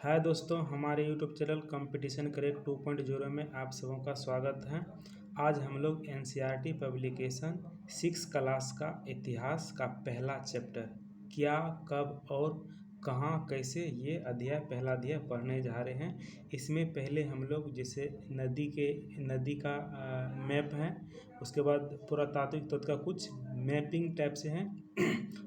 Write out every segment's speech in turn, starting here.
हाय दोस्तों, हमारे YouTube channel competition crack 2.0 में आप सबों का स्वागत है। आज हम लोग एनसीईआरटी पब्लिकेशन 6 क्लास का इतिहास का पहला चैप्टर क्या, कब और कहाँ, कैसे, ये पहला अध्याय पढ़ने जा रहे हैं। इसमें पहले हम लोग जैसे नदी का मैप है, उसके बाद पुरातात्विक तत्व का कुछ मैपिंग टाइप से हैं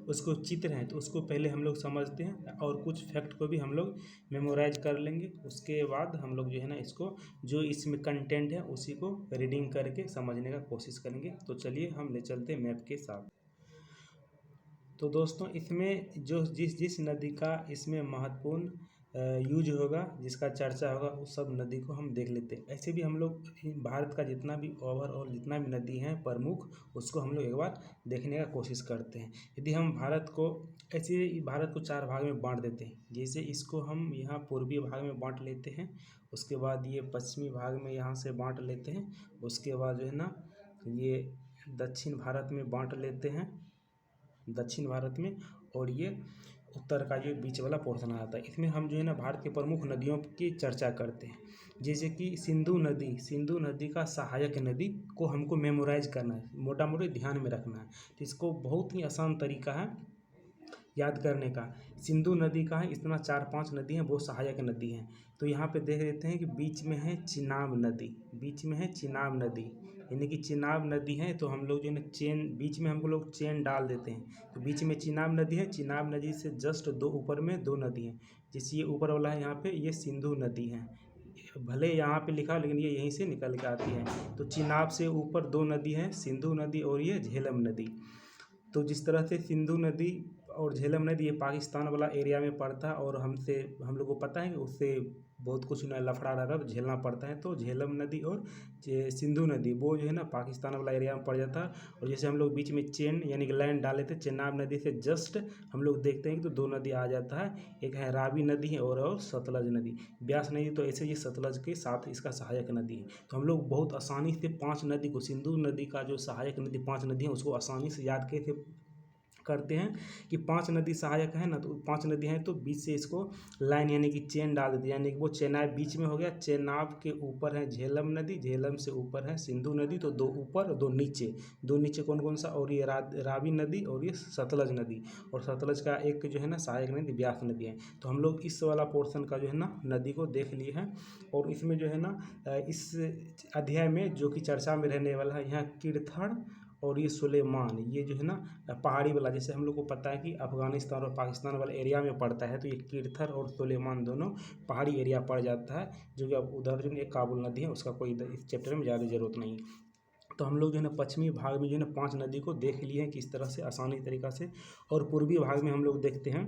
उसको चित्र हैं, तो उसको पहले हम लोग समझते हैं और कुछ फैक्ट को भी हम लोग मेमोराइज कर लेंगे। उसके बाद हम लोग जो है ना इसको जो इसमें कंटेंट है उसी को रीडिंग करके समझने का कोशिश करेंगे। तो चलिए हम ले चलते हैं मैप के साथ। तो दोस्तों, इसमें जो जिस जिस नदी का इसमें महत्वपूर्ण यूज होगा, जिसका चर्चा होगा, उस सब नदी को हम देख लेते हैं। ऐसे भी हम लोग भारत का जितना भी ओवरऑल जितना भी नदी हैं प्रमुख, उसको हम लोग एक बार देखने का कोशिश करते हैं। यदि हम भारत को भारत को 4 भाग में बांट देते हैं। जैसे इसको हम यहाँ पूर्वी भाग में बांट लेते हैं, उसके बाद ये पश्चिमी भाग में यहाँ से बांट लेते हैं, उसके बाद जो है ना ये दक्षिण भारत में बांट लेते हैं, दक्षिण भारत में, और ये उत्तर का जो बीच वाला पोर्शन आ जाता है। इसमें हम जो है ना भारत के प्रमुख नदियों की चर्चा करते हैं। जैसे कि सिंधु नदी का सहायक नदी को हमको मेमोराइज करना है, मोटा मोटी ध्यान में रखना है। तो इसको बहुत ही आसान तरीका है याद करने का। सिंधु नदी का है, इतना 4-5 नदी हैं, वो सहायक नदी हैं। तो यहाँ पे देख लेते हैं कि बीच में है चिनाब नदी, यानी कि चिनाब नदी है। तो हम लोग जो है ना बीच में हम लोग चेन डाल देते हैं। तो बीच में चिनाब नदी है, चिनाब नदी से जस्ट ऊपर में 2 नदी हैं। जैसे ये ऊपर वाला है यहाँ पे, ये सिंधु नदी है, भले यहाँ पे लिखा लेकिन ये यहीं से निकल के आती है। तो चिनाब से ऊपर 2 नदी हैं, सिंधु नदी और ये झेलम नदी। तो जिस तरह से सिंधु नदी और झेलम नदी ये पाकिस्तान वाला एरिया में पड़ता है, और हम लोग को पता है कि उससे बहुत कुछ ना लफड़ा रहता है, झेलना पड़ता है। तो झेलम नदी और सिंधु नदी वो जो है ना पाकिस्तान वाला एरिया में पड़ जाता है। और जैसे हम लोग बीच में चेन यानी कि लाइन डाले थे, चेनाब नदी से जस्ट हम लोग देखते हैं कि तो 2 नदी आ जाता है, एक है रावी नदी है और सतलज नदी, ब्यास नदी। तो ऐसे ये सतलज के साथ इसका सहायक नदी है। तो हम लोग बहुत आसानी से 5 नदी को, सिंधु नदी का जो सहायक नदी 5 नदी है, उसको आसानी से याद कैसे करते हैं कि 5 नदी सहायक है ना, तो 5 नदी हैं, तो बीच से इसको लाइन यानी कि चेन डाल देते हैं, यानी कि वो चेनाब बीच में हो गया। चेनाब के ऊपर है झेलम नदी, झेलम से ऊपर है सिंधु नदी। तो 2 ऊपर और 2 नीचे कौन कौन सा, और ये रावी नदी और ये सतलज नदी, और सतलज का एक जो है ना सहायक नदी ब्यास नदी है। तो हम लोग इस वाला पोर्शन का जो है ना नदी को देख लिए हैं। और इसमें जो है ना इस अध्याय में जो कि चर्चा में रहने वाला है, यहाँ कीर्थड़ और ये सुलेमान, ये जो है ना पहाड़ी वाला, जैसे हम लोग को पता है कि अफगानिस्तान और पाकिस्तान वाले एरिया में पड़ता है। तो ये कीर्थर और सुलेमान दोनों पहाड़ी एरिया पड़ जाता है, जो कि अब उधर जो एक काबुल नदी है, उसका कोई इस चैप्टर में ज़्यादा ज़रूरत नहीं। तो हम लोग जो है ना पश्चिमी भाग में जो है ना 5 नदी को देख लिए हैं किस तरह से आसानी तरीक़ा से। और पूर्वी भाग में हम लोग देखते हैं,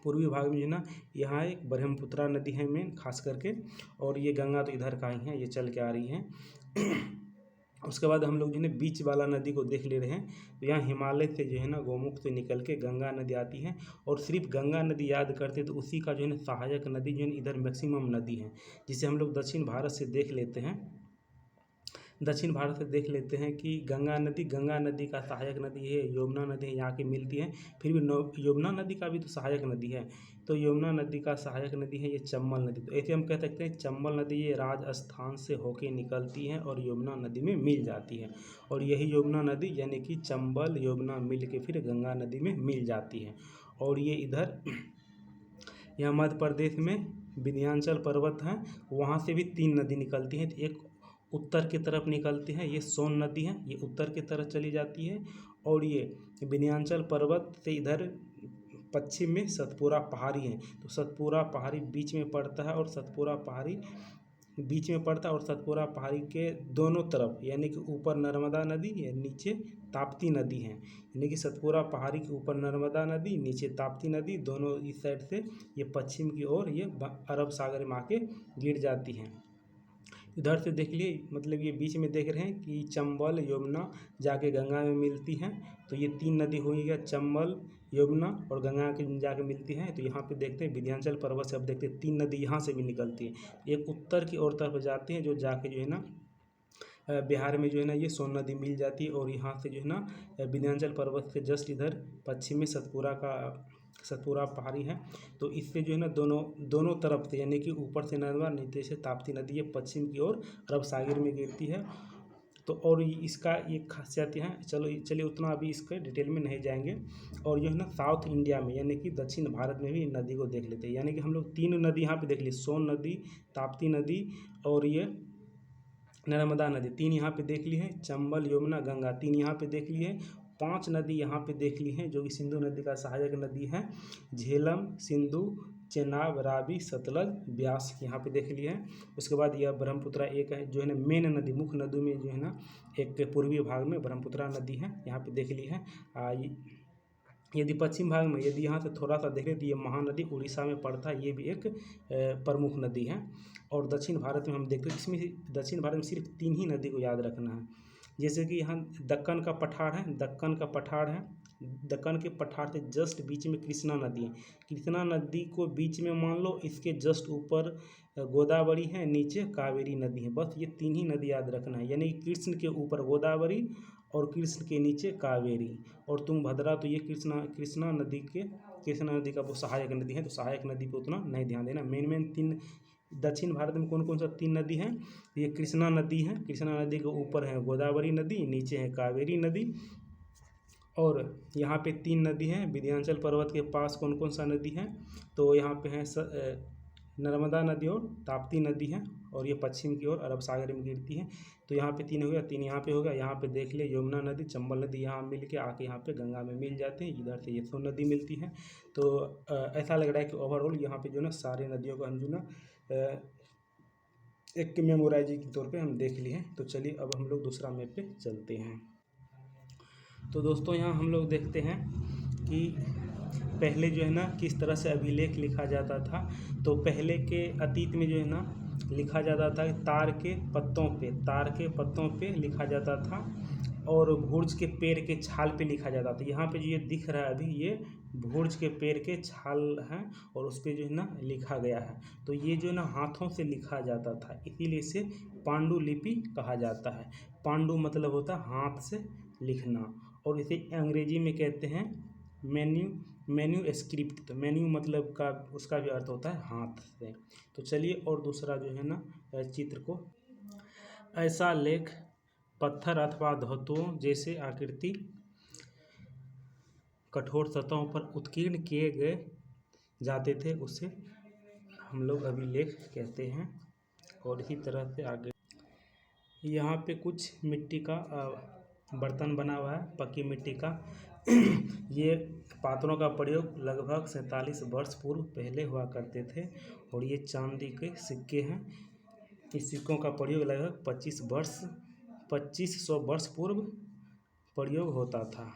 पूर्वी भाग में जो है ना यहाँ एक ब्रह्मपुत्रा नदी है मेन खास करके, और ये गंगा तो इधर का ही है, ये चल के आ रही है। उसके बाद हम लोग जो है बीच वाला नदी को देख ले रहे हैं। तो यहाँ हिमालय से जो है ना गोमुख से निकल के गंगा नदी आती है, और सिर्फ गंगा नदी याद करते तो उसी का जो है ना सहायक नदी जो है इधर मैक्सिमम नदी है, जिसे हम लोग दक्षिण भारत से देख लेते हैं। दक्षिण भारत से देख लेते हैं कि गंगा नदी का सहायक नदी है, यमुना नदी है, यहाँ की मिलती है। फिर भी यमुना नदी का भी तो सहायक नदी है। तो यमुना नदी का सहायक नदी है ये चंबल नदी। तो ऐसे हम कह सकते हैं चंबल नदी ये राजस्थान से होके निकलती है और यमुना नदी में मिल जाती है, और यही यमुना नदी यानी कि चंबल यमुना मिल के फिर गंगा नदी में मिल जाती है। और ये इधर यहाँ मध्य प्रदेश में विंध्याचल पर्वत हैं, वहाँ से भी 3 नदी निकलती हैं। एक उत्तर की तरफ निकलती है, ये सोन नदी है, ये उत्तर की तरफ चली जाती है। और ये विंध्याचल पर्वत से इधर पश्चिम में सतपुरा पहाड़ी है। तो सतपुरा पहाड़ी बीच में पड़ता है, और सतपुरा पहाड़ी बीच में पड़ता है, और सतपुरा पहाड़ी के दोनों तरफ यानी कि ऊपर नर्मदा नदी या नीचे ताप्ती नदी है, यानी कि सतपुरा पहाड़ी के ऊपर नर्मदा नदी, नीचे ताप्ती नदी, दोनों इस साइड से ये पश्चिम की ओर ये अरब सागर में आके गिर जाती हैं। इधर से देख लिए, मतलब ये बीच में देख रहे हैं कि चंबल यमुना जाके गंगा में मिलती हैं। तो ये 3 नदी हुई है, चंबल यमुना और गंगा के जाके मिलती हैं। तो यहाँ पे देखते हैं विंध्याचल पर्वत से अब देखते हैं 3 नदी यहाँ से भी निकलती है। एक उत्तर की ओर तरफ जाती है, जो जाके जो है ना बिहार में जो है ना ये सोन नदी मिल जाती है। और यहाँ से जो है ना विंध्याचल पर्वत से जस्ट इधर पश्चिम में सतपुरा का सतपुरा पहाड़ी है। तो इससे जो है ना दोनों तरफ से, यानी कि ऊपर से नर्मदा, नीचे से ताप्ती नदी, ये पश्चिम की ओर अरब सागर में गिरती है। तो और इसका ये खासियत है, चलिए उतना अभी इसके डिटेल में नहीं जाएंगे। और जो है ना साउथ इंडिया में, यानी कि दक्षिण भारत में भी इन नदी को देख लेते हैं। यानी कि हम लोग 3 नदी यहाँ पे देख ली, सोन नदी, ताप्ती नदी और ये नर्मदा नदी, 3 यहाँ पे देख ली है। चंबल, यमुना, गंगा, 3 यहाँ पे देख ली है। 5 नदी यहाँ पे देख ली हैं जो कि सिंधु नदी का सहायक नदी है। झेलम, सिंधु, चेनाब, रावी, सतलज, ब्यास यहाँ पे देख लिए हैं। उसके बाद यह ब्रह्मपुत्रा एक है जो है ना मेन नदी, मुख्य नदी में जो है ना एक पूर्वी भाग में ब्रह्मपुत्रा नदी है, यहाँ पे देख ली है। यदि पश्चिम भाग में, यदि यहाँ से थोड़ा सा देखें तो ये महानदी उड़ीसा में पड़ता है, ये भी एक प्रमुख नदी है। और दक्षिण भारत में हम देखते हैं, इसमें दक्षिण भारत में सिर्फ 3 ही नदी को याद रखना है। जैसे कि यहाँ दक्कन का पठार है, दक्कन के पठार से जस्ट बीच में कृष्णा नदी है। कृष्णा नदी को बीच में मान लो, इसके जस्ट ऊपर गोदावरी है, नीचे कावेरी नदी है। बस ये 3 ही नदी याद रखना है, यानी कृष्ण के ऊपर गोदावरी और कृष्ण के नीचे कावेरी और तुंगभद्रा। तो ये कृष्णा नदी का वो सहायक नदी है। तो सहायक नदी पे उतना नहीं ध्यान देना। मेन 3 दक्षिण भारत में कौन कौन सा 3 नदी हैं? ये कृष्णा नदी है, कृष्णा नदी के ऊपर है गोदावरी नदी, नीचे है कावेरी नदी। और यहाँ पे 3 नदी हैं। विंध्याचल पर्वत के पास कौन कौन सा नदी है? तो यहाँ पे है नर्मदा नदी और ताप्ती नदी है, और ये पश्चिम की ओर अरब सागर में गिरती है। तो यहाँ पे 3 हो गया, 3 यहाँ पे हो गया। यहाँ पे देख ले यमुना नदी, चंबल नदी यहाँ मिल के आके यहाँ पे गंगा में मिल जाते हैं, इधर से ये सोन नदी मिलती है। तो ऐसा लग रहा है कि ओवरऑल यहाँ पे जो ना सारी नदियों को हम जो ना एक मेमोराइजिंग के तौर पे हम देख लिए हैं। तो चलिए अब हम लोग दूसरा मैप पे चलते हैं। तो दोस्तों यहाँ हम लोग देखते हैं कि पहले जो है ना किस तरह से अभिलेख लिखा जाता था। तो पहले के अतीत में जो है ना लिखा जाता था तार के पत्तों पे लिखा जाता था, और भुर्ज के पेड़ के छाल पे लिखा जाता था। यहाँ पे जो ये दिख रहा है अभी, ये भुर्ज के पेड़ के छाल हैं और उस पर जो है ना लिखा गया है। तो ये जो है ना हाथों से लिखा जाता था, इसीलिए इसे पांडुलिपि कहा जाता है। पांडु मतलब होता है हाथ से लिखना, और इसे अंग्रेजी में कहते हैं मेन्यू स्क्रिप्ट। तो मेन्यू मतलब का उसका भी अर्थ होता है हाथ से। तो चलिए और दूसरा जो है ना चित्र को, ऐसा लेख पत्थर अथवा धातुओं जैसे आकृति कठोर सतहों पर उत्कीर्ण किए गए जाते थे, उसे हम लोग अभिलेख कहते हैं। और इसी तरह से आगे यहाँ पे कुछ मिट्टी का बर्तन बना हुआ है, पक्की मिट्टी का। ये पात्रों का प्रयोग लगभग 47 वर्ष पूर्व पहले हुआ करते थे, और ये चांदी के सिक्के हैं। इस सिक्कों का प्रयोग लगभग 2500 वर्ष पूर्व प्रयोग होता था।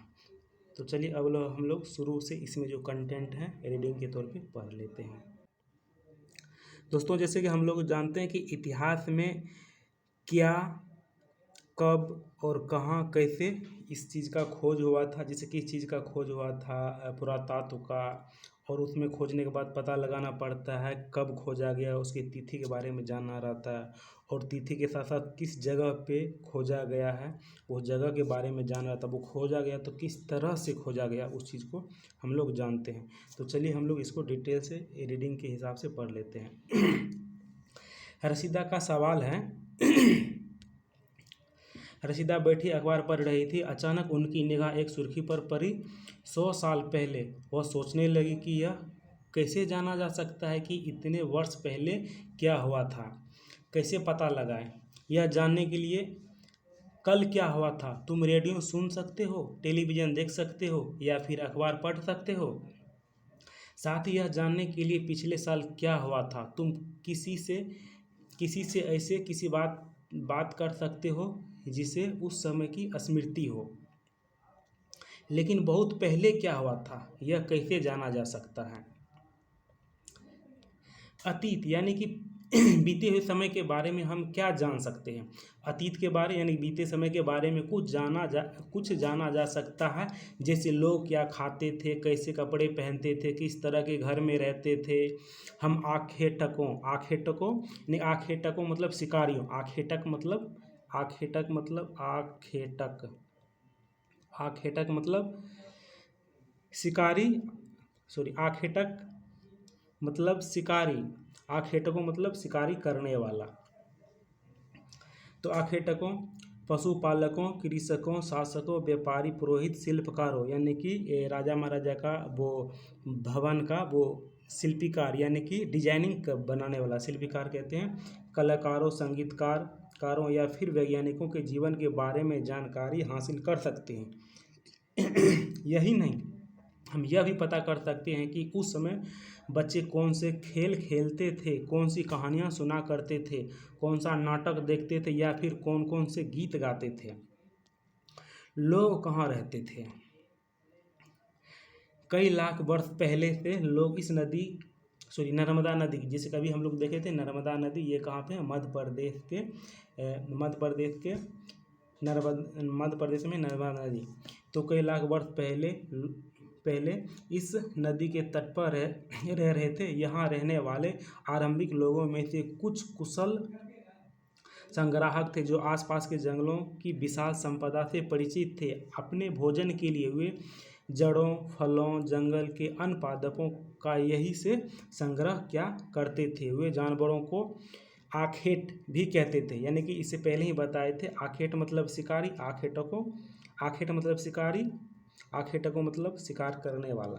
तो चलिए अब हम लोग शुरू से इसमें जो कंटेंट है रीडिंग के तौर पे पढ़ लेते हैं। दोस्तों जैसे कि हम लोग जानते हैं कि इतिहास में क्या, कब और कहाँ, कैसे इस चीज़ का खोज हुआ था। जैसे कि इस चीज़ का खोज हुआ था पुरातत्व का, और उसमें खोजने के बाद पता लगाना पड़ता है कब खोजा गया, उसकी तिथि के बारे में जानना रहता है, और तिथि के साथ साथ किस जगह पे खोजा गया है उस जगह के बारे में जानना रहता है। वो खोजा गया तो किस तरह से खोजा गया, उस चीज़ को हम लोग जानते हैं। तो चलिए हम लोग इसको डिटेल से रीडिंग के हिसाब से पढ़ लेते हैं। रशीदा का सवाल है। रशीदा बैठी अखबार पढ़ रही थी। अचानक उनकी निगाह एक सुर्खी पर पड़ी। 100 साल पहले। वह सोचने लगी कि यह कैसे जाना जा सकता है कि इतने वर्ष पहले क्या हुआ था। कैसे पता लगाएं? यह जानने के लिए कल क्या हुआ था। तुम रेडियो सुन सकते हो, टेलीविज़न देख सकते हो, या फिर अखबार पढ़ सकते हो। साथ ही यह जानने के लिए पिछले साल क्या हुआ था। तुम किसी से ऐसे किसी बात कर सकते हो जिसे उस समय की स्मृति हो। लेकिन बहुत पहले क्या हुआ था, यह कैसे जाना जा सकता है। अतीत यानी कि बीते हुए समय के बारे में हम क्या जान सकते हैं। अतीत के बारे यानी बीते समय के बारे में कुछ जाना जा सकता है। जैसे लोग क्या खाते थे, कैसे कपड़े पहनते थे, किस तरह के घर में रहते थे। हम आखेटकों मतलब शिकारियों, आखेटक मतलब शिकारी आखेटक मतलब शिकारी, आखेटकों मतलब शिकारी करने वाला। तो आखेटकों पशुपालकों, कृषकों, शासकों, व्यापारी, पुरोहित, शिल्पकारों, यानी कि राजा महाराजा का वो भवन का वो शिल्पीकार, यानी कि डिजाइनिंग बनाने वाला शिल्पीकार कहते हैं। कलाकारों, संगीतकारों या फिर वैज्ञानिकों के जीवन के बारे में जानकारी हासिल कर सकते हैं। यही नहीं, हम यह भी पता कर सकते हैं कि उस समय बच्चे कौन से खेल खेलते थे, कौन सी कहानियाँ सुना करते थे, कौन सा नाटक देखते थे, या फिर कौन कौन से गीत गाते थे, लोग कहाँ रहते थे। कई लाख वर्ष पहले से लोग इस नर्मदा नदी, जिसे कभी हम लोग देखे थे नर्मदा नदी, ये कहाँ पे है, मध्य प्रदेश में नर्मदा नदी। तो कई लाख वर्ष पहले इस नदी के तट पर रह रहे थे। यहाँ रहने वाले आरंभिक लोगों में से कुछ कुशल संग्राहक थे जो आसपास के जंगलों की विशाल संपदा से परिचित थे। अपने भोजन के लिए वे जड़ों, फलों, जंगल के अन्य पादपों का यही से संग्रह क्या करते थे। वे जानवरों को आखेट भी कहते थे, यानी कि इससे पहले ही बताए थे। आखेट मतलब शिकारी, आखेट मतलब शिकारी, आखेटकों मतलब शिकार करने वाला।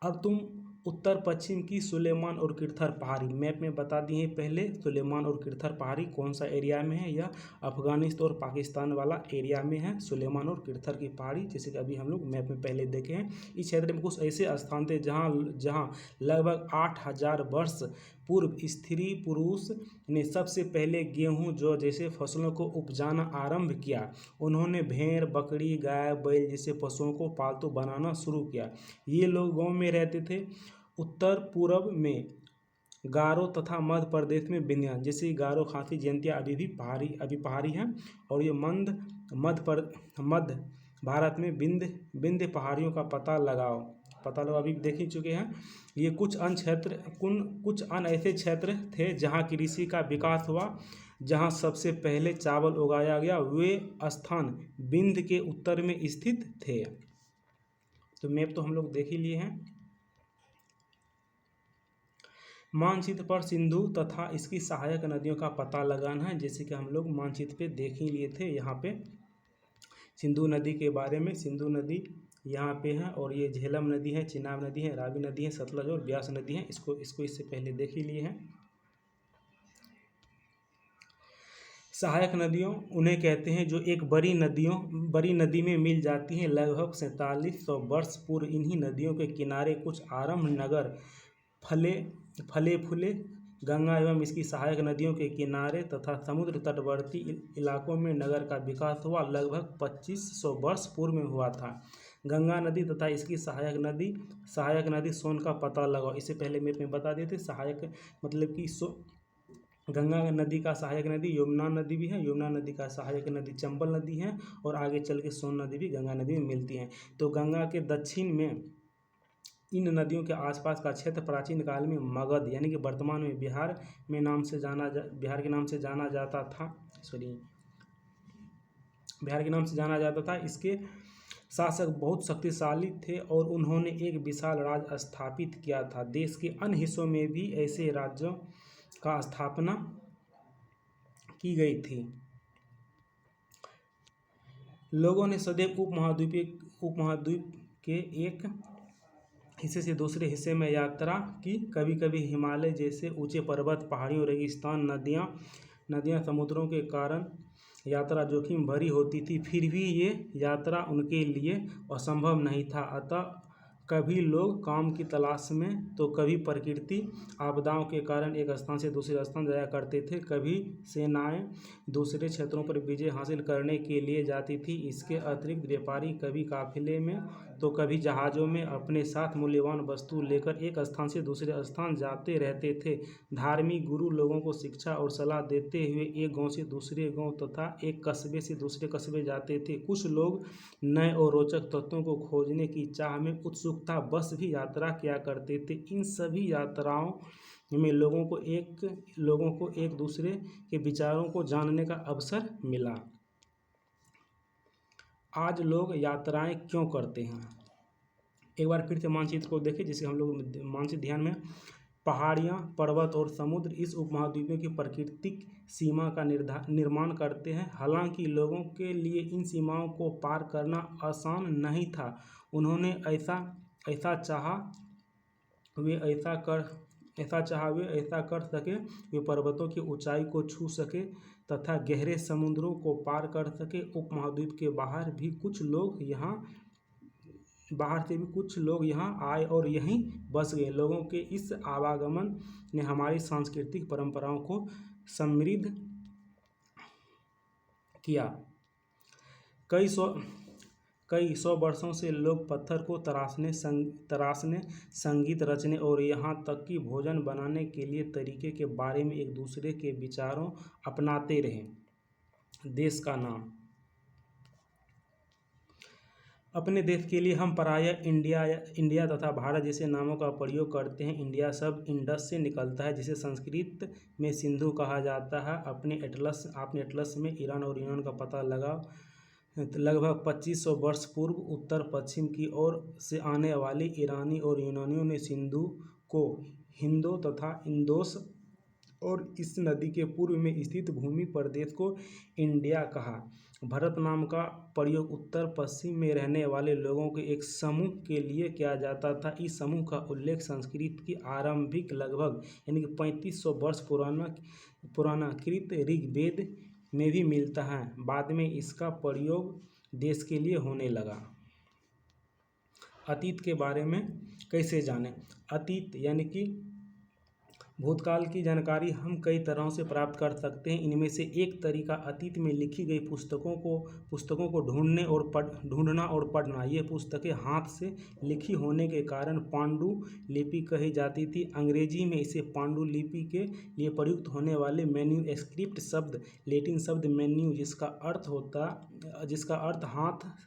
अब तुम उत्तर पश्चिम की सुलेमान और किरथर पहाड़ी मैप में बता दिए पहले। सुलेमान और किरथर पहाड़ी कौन सा एरिया में है, यह अफगानिस्तान और पाकिस्तान वाला एरिया में है। सुलेमान और किरथर की पहाड़ी, जैसे कि अभी हम लोग मैप में पहले देखे हैं। इस क्षेत्र में कुछ ऐसे स्थान थे जहाँ लगभग 8000 वर्ष पूर्व स्त्री पुरुष ने सबसे पहले गेहूँ जौ जैसे फसलों को उपजाना आरंभ किया। उन्होंने भेड़, बकरी, गाय, बैल जैसे पशुओं को पालतू बनाना शुरू किया। ये लोग गाँव में रहते थे। उत्तर पूर्व में गारो तथा मध्य प्रदेश में विंध्या, जैसे गारो, खासी, जयंतिया अभी पहाड़ी हैं। और ये मध्य भारत में विंध्य पहाड़ियों का पता लगाओ अभी देख ही चुके हैं। ये कुछ अन्य ऐसे क्षेत्र थे जहाँ कृषि का विकास हुआ, जहाँ सबसे पहले चावल उगाया गया। वे स्थान विंध्य के उत्तर में स्थित थे। तो मैप तो हम लोग देख ही लिए हैं। मानचित्र पर सिंधु तथा इसकी सहायक नदियों का पता लगाना है, जैसे कि हम लोग मानचित्र पे देख ही लिए थे। यहाँ पे सिंधु नदी के बारे में, सिंधु नदी यहाँ पे है, और ये झेलम नदी है, चिनाब नदी है, रावी नदी है, सतलज और ब्यास नदी है। इसको इससे पहले देख ही लिए हैं। सहायक नदियों उन्हें कहते हैं जो एक बड़ी नदी में मिल जाती हैं। लगभग 4700 वर्ष पूर्व इन्हीं नदियों के किनारे कुछ आरंभ नगर फले फूले। गंगा एवं इसकी सहायक नदियों के किनारे तथा समुद्र तटवर्ती इलाकों में नगर का विकास हुआ लगभग 2500 वर्ष पूर्व में हुआ था। गंगा नदी तथा इसकी सहायक नदी सोन का पता लगाओ। इससे पहले में बता देते थे। सहायक मतलब कि गंगा नदी का सहायक नदी यमुना नदी भी है। यमुना नदी का सहायक नदी चंबल नदी है, और आगे चल के सोन नदी भी गंगा नदी में मिलती है। तो गंगा के दक्षिण में इन नदियों के आसपास का क्षेत्र प्राचीन काल में मगध, यानी कि वर्तमान में बिहार के नाम से जाना जाता था। इसके शासक बहुत शक्तिशाली थे और उन्होंने एक विशाल राज्य स्थापित किया था। देश के अन्य हिस्सों में भी ऐसे राज्यों का स्थापना की गई थी। लोगों ने सदैव उपमहाद्वीप के एक हिस्से से दूसरे हिस्से में यात्रा की। कभी कभी हिमालय जैसे ऊंचे पर्वत, पहाड़ियों, रेगिस्तान, नदियाँ, समुद्रों के कारण यात्रा जोखिम भरी होती थी। फिर भी ये यात्रा उनके लिए असंभव नहीं था। अतः कभी लोग काम की तलाश में तो कभी प्रकृति आपदाओं के कारण एक स्थान से दूसरे स्थान जाया करते थे। कभी सेनाएं दूसरे क्षेत्रों पर विजय हासिल करने के लिए जाती थी। इसके अतिरिक्त व्यापारी कभी काफिले में तो कभी जहाज़ों में अपने साथ मूल्यवान वस्तु लेकर एक स्थान से दूसरे स्थान जाते रहते थे। धार्मिक गुरु लोगों को शिक्षा और सलाह देते हुए एक गांव से दूसरे गांव तथा एक कस्बे से दूसरे कस्बे जाते थे। कुछ लोग नए और रोचक तत्वों को खोजने की चाह में उत्सुकता बस भी यात्रा किया करते थे। इन सभी यात्राओं में लोगों को एक दूसरे के विचारों को जानने का अवसर मिला। आज लोग यात्राएं क्यों करते हैं? एक बार फिर से मानचित्र को देखें, जिसे हम लोग मानचित्र ध्यान में, पहाड़ियाँ, पर्वत और समुद्र इस उपमहाद्वीपों की प्राकृतिक सीमा का निर्माण करते हैं। हालांकि लोगों के लिए इन सीमाओं को पार करना आसान नहीं था। उन्होंने ऐसा ऐसा चाहा वे ऐसा कर सके, वे पर्वतों की ऊंचाई को छू सके तथा गहरे समुद्रों को पार कर सके। उपमहाद्वीप के बाहर से भी कुछ लोग यहाँ आए और यहीं बस गए। लोगों के इस आवागमन ने हमारी सांस्कृतिक परंपराओं को समृद्ध किया। कई सौ वर्षों से लोग पत्थर को तराशने, संगीत रचने और यहाँ तक कि भोजन बनाने के लिए तरीके के बारे में एक दूसरे के विचारों अपनाते रहे। देश का नाम। अपने देश के लिए हम प्रायः इंडिया तथा भारत जैसे नामों का प्रयोग करते हैं। इंडिया शब्द इंडस से निकलता है, जिसे संस्कृत में सिंधु कहा जाता है। आपने एटलस में ईरान और यूनान का पता लगा। लगभग 2500 वर्ष पूर्व उत्तर पश्चिम की ओर से आने वाले ईरानी और यूनानियों ने सिंधु को हिंदो तथा इंदोस और इस नदी के पूर्व में स्थित भूमि प्रदेश को इंडिया कहा। भारत नाम का प्रयोग उत्तर पश्चिम में रहने वाले लोगों के एक समूह के लिए किया जाता था। इस समूह का उल्लेख संस्कृत की आरंभिक लगभग यानी कि 3500 वर्ष पुराना कृत ऋग्वेद में भी मिलता है। बाद में इसका प्रयोग देश के लिए होने लगा। अतीत के बारे में कैसे जानें? अतीत यानी कि भूतकाल की जानकारी हम कई तरहों से प्राप्त कर सकते हैं। इनमें से एक तरीका अतीत में लिखी गई पुस्तकों को ढूंढना और पढ़ना। ये पुस्तकें हाथ से लिखी होने के कारण पांडुलिपि कही जाती थी। अंग्रेजी में इसे पांडुलिपि के लिए प्रयुक्त होने वाले मैन्यूस्क्रिप्ट शब्द लैटिन शब्द मैन्यू, जिसका अर्थ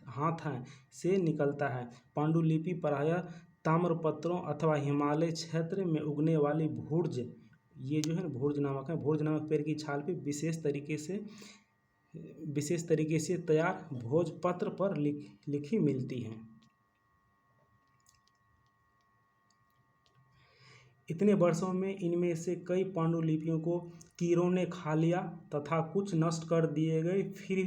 हाथ है, से निकलता है। पांडुलिपि प्रायः ताम्रपत्रों अथवा हिमालय क्षेत्र में उगने वाली भूर्ज, ये जो है भूर्ज नामक पेड़ की छाल पे विशेष तरीके से तैयार भोजपत्र पर लिखी मिलती हैं। इतने वर्षों में इनमें से कई पांडुलिपियों को कीड़ों ने खा लिया तथा कुछ नष्ट कर दिए गए। फिर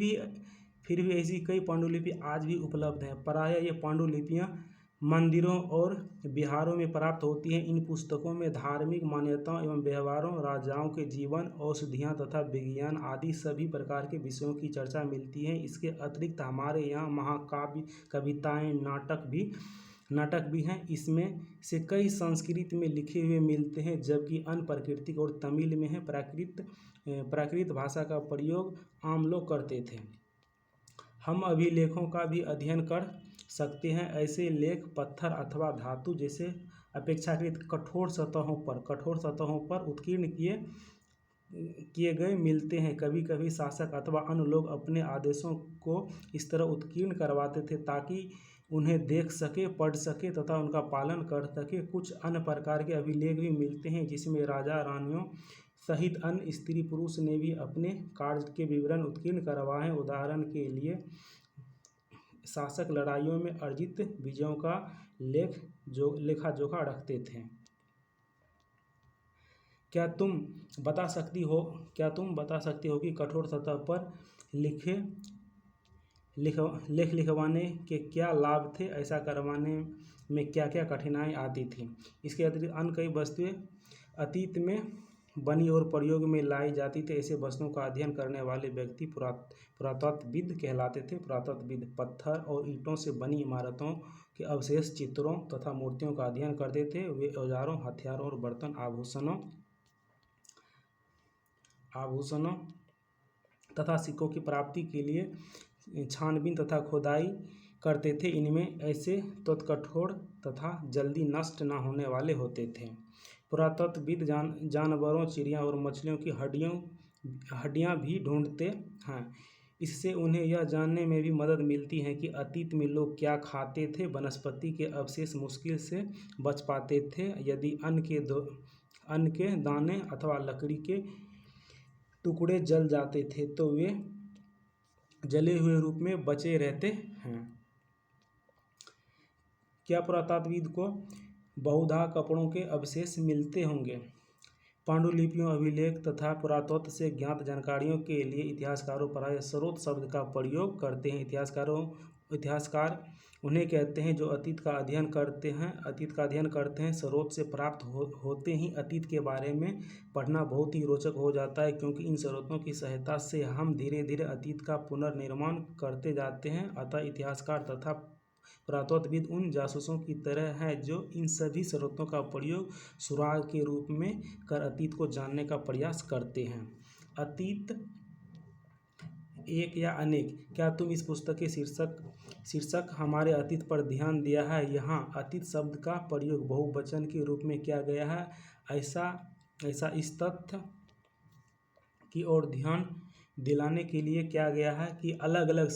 भी ऐसी कई पांडुलिपि आज भी उपलब्ध हैं। प्रायः ये पांडुलिपियाँ मंदिरों और विहारों में प्राप्त होती हैं। इन पुस्तकों में धार्मिक मान्यताओं एवं व्यवहारों, राजाओं के जीवन, औषधियाँ तथा विज्ञान आदि सभी प्रकार के विषयों की चर्चा मिलती है। इसके अतिरिक्त हमारे यहाँ महाकाव्य, कविताएँ, नाटक भी हैं। इसमें से कई संस्कृत में लिखे हुए मिलते हैं, जबकि अन्य प्राकृतिक और तमिल में है। प्राकृत भाषा का प्रयोग आम लोग करते थे। हम अभिलेखों का भी अध्ययन कर सकते हैं। ऐसे लेख पत्थर अथवा धातु जैसे अपेक्षाकृत कठोर सतहों पर उत्कीर्ण किए गए मिलते हैं। कभी कभी शासक अथवा अन्य लोग अपने आदेशों को इस तरह उत्कीर्ण करवाते थे ताकि उन्हें देख सके, पढ़ सके तथा उनका पालन कर सके। कुछ अन्य प्रकार के अभिलेख भी मिलते हैं, जिसमें राजा रानियों सहित अन्य स्त्री पुरुष ने भी अपने कार्य के विवरण उत्कीर्ण करवाए। उदाहरण के लिए शासक लड़ाइयों में अर्जित विजयों का लेखा जोखा रखते थे। क्या तुम बता सकती हो कि कठोर सतह पर लेख लिखवाने के क्या लाभ थे? ऐसा करवाने में क्या क्या कठिनाई आती थी? इसके अतिरिक्त अन्य कई वस्तुएं अतीत में बनी और प्रयोग में लाई जाती थी। ऐसे वस्तुओं का अध्ययन करने वाले व्यक्ति पुरातत्वविद कहलाते थे। पुरातत्वविद पत्थर और ईंटों से बनी इमारतों के अवशेष, चित्रों तथा मूर्तियों का अध्ययन करते थे। वे औजारों, हथियारों और बर्तन, आभूषणों तथा सिक्कों की प्राप्ति के लिए छानबीन तथा खोदाई करते थे। इनमें ऐसे कठोर तथा जल्दी नष्ट न होने वाले होते थे। पुरातत्वविद जानवरों, चिड़िया और मछलियों की हड्डियाँ भी ढूंढते हैं। इससे उन्हें यह जानने में भी मदद मिलती है कि अतीत में लोग क्या खाते थे। वनस्पति के अवशेष मुश्किल से बच पाते थे। यदि अन्न के दाने अथवा लकड़ी के टुकड़े जल जाते थे तो वे जले हुए रूप में बचे रहते हैं। क्या पुरातात्वविद को बहुधा कपड़ों के अवशेष मिलते होंगे? पांडुलिपियों, अभिलेख तथा पुरातत्व से ज्ञात जानकारियों के लिए इतिहासकारों प्रायः स्रोत शब्द का प्रयोग करते हैं। इतिहासकार उन्हें कहते हैं जो अतीत का अध्ययन करते हैं। स्रोत से प्राप्त होते ही अतीत के बारे में पढ़ना बहुत ही रोचक हो जाता है, क्योंकि इन स्रोतों की सहायता से हम धीरे धीरे अतीत का पुनर्निर्माण करते जाते हैं। अतः इतिहासकार तथा पुरातत्वविद उन जासूसों की तरह हैं जो इन सभी स्रोतों का प्रयोग सुराग के रूप में कर अतीत को जानने का प्रयास करते हैं। अतीत एक या अनेक। क्या तुम इस पुस्तक के शीर्षक हमारे अतीत पर ध्यान दिया है? यहाँ अतीत शब्द का प्रयोग बहुवचन के रूप में किया गया है। ऐसा इस तथ्य की ओर ध्यान दिलाने के लिए किया गया है कि अलग अलग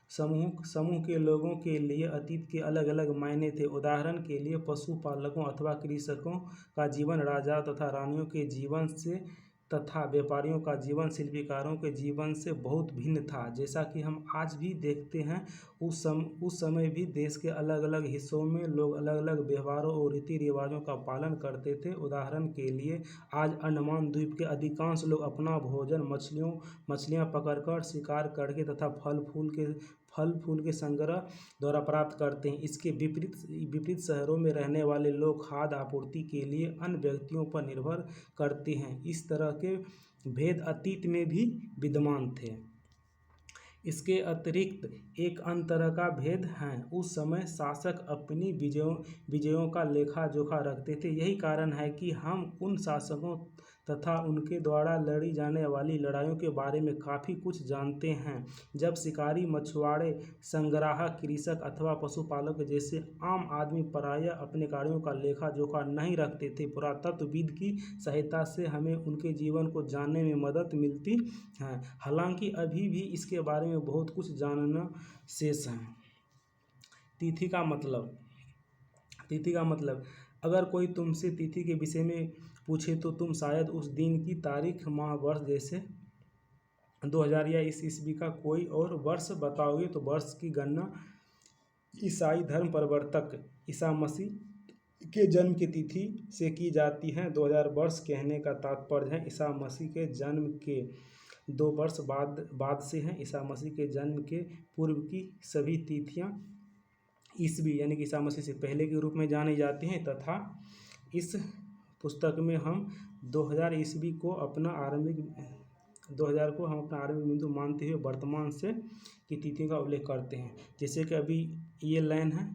समूह के लोगों के लिए अतीत के अलग अलग मायने थे। उदाहरण के लिए पशुपालकों अथवा कृषकों का जीवन राजा तथा रानियों के जीवन से तथा व्यापारियों का जीवन शिल्पकारों के जीवन से बहुत भिन्न था। जैसा कि हम आज भी देखते हैं, उस समय भी देश के अलग अलग हिस्सों में लोग अलग अलग व्यवहारों और रीति रिवाजों का पालन करते थे। उदाहरण के लिए आज अंडमान द्वीप के अधिकांश लोग अपना भोजन मछलियाँ पकड़कर, शिकार करके तथा फल फूल के संग्रह द्वारा प्राप्त करते हैं। इसके विपरीत शहरों में रहने वाले लोग खाद्य आपूर्ति के लिए अन्य व्यक्तियों पर निर्भर करते हैं। इस तरह के भेद अतीत में भी विद्यमान थे। इसके अतिरिक्त एक अन्य तरह का भेद है। उस समय शासक अपनी विजयों का लेखा जोखा रखते थे। यही कारण है कि हम उन शासकों तथा उनके द्वारा लड़ी जाने वाली लड़ाइयों के बारे में काफ़ी कुछ जानते हैं। जब शिकारी, मछुआरे, संग्राहक, कृषक अथवा पशुपालक जैसे आम आदमी प्रायः अपने कार्यों का लेखा जोखा नहीं रखते थे, पुरातत्वविद की सहायता से हमें उनके जीवन को जानने में मदद मिलती है। हालांकि अभी भी इसके बारे में बहुत कुछ जानना शेष है। तिथि का मतलब। अगर कोई तुमसे तिथि के विषय में पूछे तो तुम शायद उस दिन की तारीख, माह, वर्ष जैसे 2000 या इस ईस्वी का कोई और वर्ष बताओगे। तो वर्ष की गणना ईसाई धर्म प्रवर्तक ईसा मसीह के जन्म की तिथि से की जाती है। 2000 वर्ष कहने का तात्पर्य है ईसा मसीह के जन्म के 2 वर्ष बाद से हैं। ईसा मसीह के जन्म के पूर्व की सभी तिथियां ईस्वी यानी कि ईसा मसीह से पहले के रूप में जानी जाती हैं, तथा इस पुस्तक में हम 2000 ईस्वी को अपना आरंभिक बिंदु मानते हुए वर्तमान से की तिथि का उल्लेख करते हैं। जैसे कि अभी ये लाइन है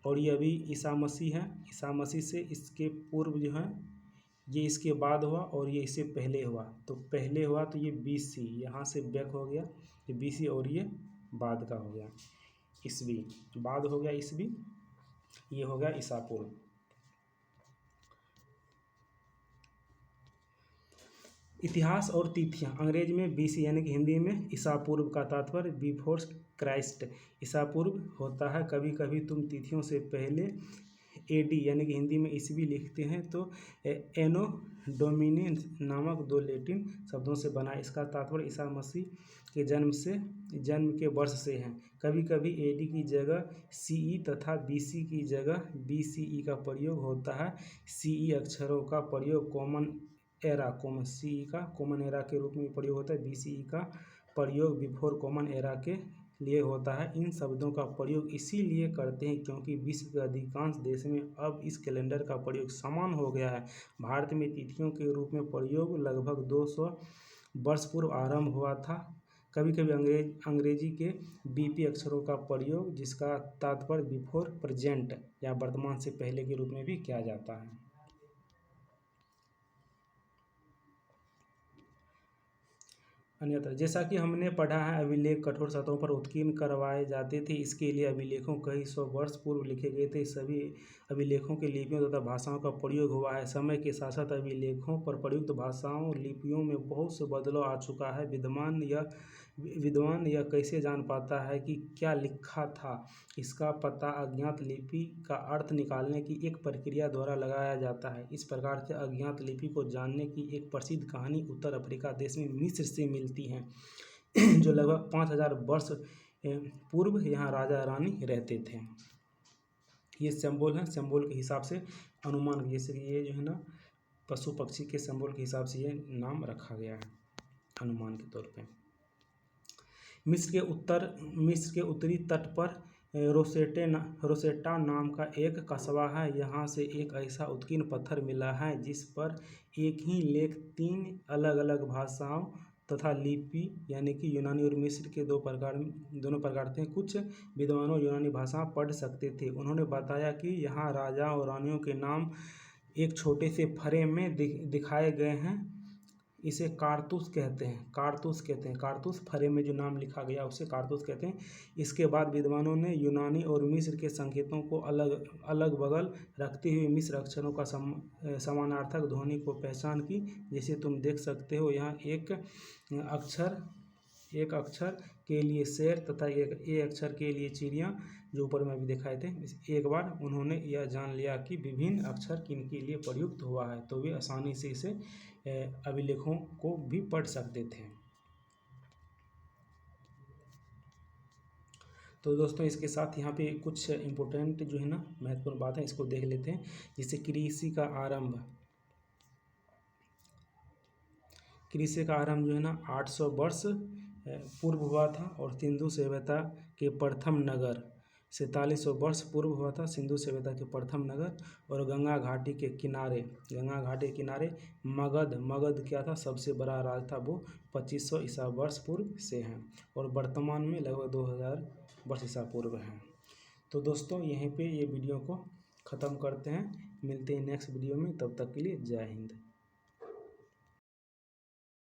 और ये अभी ईसा मसीह है। ईसा मसीह से इसके पूर्व जो है ये इसके बाद हुआ और ये इससे पहले हुआ। तो पहले हुआ तो ये BC, यहाँ से बैक हो गया ये BC और ये बाद का हो गया ईस्वी, बाद हो गया ईस्वी, ये हो गया ईसा पूर्व। इतिहास और तिथियां। अंग्रेजी में BC यानी कि हिंदी में ईसा पूर्व का तात्पर्य बिफोर क्राइस्ट ईसा पूर्व होता है। कभी कभी तुम तिथियों से पहले AD यानी कि हिंदी में ईस्वी लिखते हैं तो एनो डोमिनी नामक 2 लैटिन शब्दों से बना। इसका तात्पर्य ईसा मसीह के जन्म के वर्ष से है। कभी कभी AD की जगह CE तथा BC की जगह BCE का प्रयोग होता है। CE अक्षरों का प्रयोग CE का कॉमन एरा के रूप में प्रयोग होता है। BCE का प्रयोग बिफोर कॉमन एरा के लिए होता है। इन शब्दों का प्रयोग इसीलिए करते हैं क्योंकि विश्व के अधिकांश देश में अब इस कैलेंडर का प्रयोग समान हो गया है। भारत में तिथियों के रूप में प्रयोग लगभग 200 वर्ष पूर्व आरंभ हुआ था। कभी कभी अंग्रेजी के BP अक्षरों का प्रयोग, जिसका तात्पर्य बिफोर प्रेजेंट या वर्तमान से पहले के रूप में भी किया जाता है। अन्यथा, जैसा कि हमने पढ़ा है, अभिलेख कठोर सतहों पर उत्कीर्ण करवाए जाते थे। इसके लिए अभिलेखों कई 100 वर्ष पूर्व लिखे गए थे। सभी अभिलेखों के लिपियों तथा भाषाओं का प्रयोग हुआ है। समय के साथ साथ अभिलेखों पर प्रयुक्त भाषाओं लिपियों में बहुत से बदलाव आ चुका है। विद्वान यह कैसे जान पाता है कि क्या लिखा था? इसका पता अज्ञात लिपि का अर्थ निकालने की एक प्रक्रिया द्वारा लगाया जाता है। इस प्रकार से अज्ञात लिपि को जानने की एक प्रसिद्ध कहानी उत्तर अफ्रीका देश में मिस्र से मिलती है। जो लगभग 5000 वर्ष पूर्व यहाँ राजा रानी रहते थे। ये सिंबल है, सिंबल के हिसाब से अनुमान, जैसे कि ये जो है ना पशु पक्षी के सिंबल के हिसाब से ये नाम रखा गया है अनुमान के तौर पे। मिस्र के उत्तरी तट पर रोसेटा नाम का एक कस्बा है। यहाँ से एक ऐसा उत्कीर्ण पत्थर मिला है जिस पर एक ही लेख 3 अलग अलग भाषाओं तथा लिपि यानी कि यूनानी और मिस्र के दोनों प्रकार थे। कुछ विद्वानों यूनानी भाषा पढ़ सकते थे। उन्होंने बताया कि यहाँ राजा और रानियों के नाम एक छोटे से फ्रेम में दिखाए गए हैं। इसे कारतूस कहते हैं, कारतूस फ्रेम में जो नाम लिखा गया उसे कारतूस कहते हैं। इसके बाद विद्वानों ने यूनानी और मिस्र के संकेतों को अलग बगल रखते हुए मिस्र अक्षरों का समानार्थक ध्वनि को पहचान की। जैसे तुम देख सकते हो यहाँ एक अक्षर के लिए शेर तथा एक अक्षर के लिए चिड़िया, जो ऊपर में भी दिखाए थे। एक बार उन्होंने यह जान लिया कि विभिन्न अक्षर किन के लिए प्रयुक्त हुआ है तो वे आसानी से इसे अभिलेखों को भी पढ़ सकते थे। तो दोस्तों इसके साथ यहाँ पे कुछ इम्पोर्टेंट जो है ना महत्वपूर्ण बात है, इसको देख लेते हैं। जैसे कृषि का आरंभ जो है ना 800 वर्ष पूर्व हुआ था और सिंधु सभ्यता के प्रथम नगर 4700 वर्ष पूर्व हुआ था सिंधु सभ्यता के प्रथम नगर। और गंगा घाटी के किनारे मगध क्या था, सबसे बड़ा राज था, वो 2500 ईसा वर्ष पूर्व से हैं और वर्तमान में लगभग 2000 वर्ष ईसा पूर्व हैं। तो दोस्तों यहीं पे ये वीडियो को ख़त्म करते हैं, मिलते हैं नेक्स्ट वीडियो में, तब तक के लिए जय हिंद।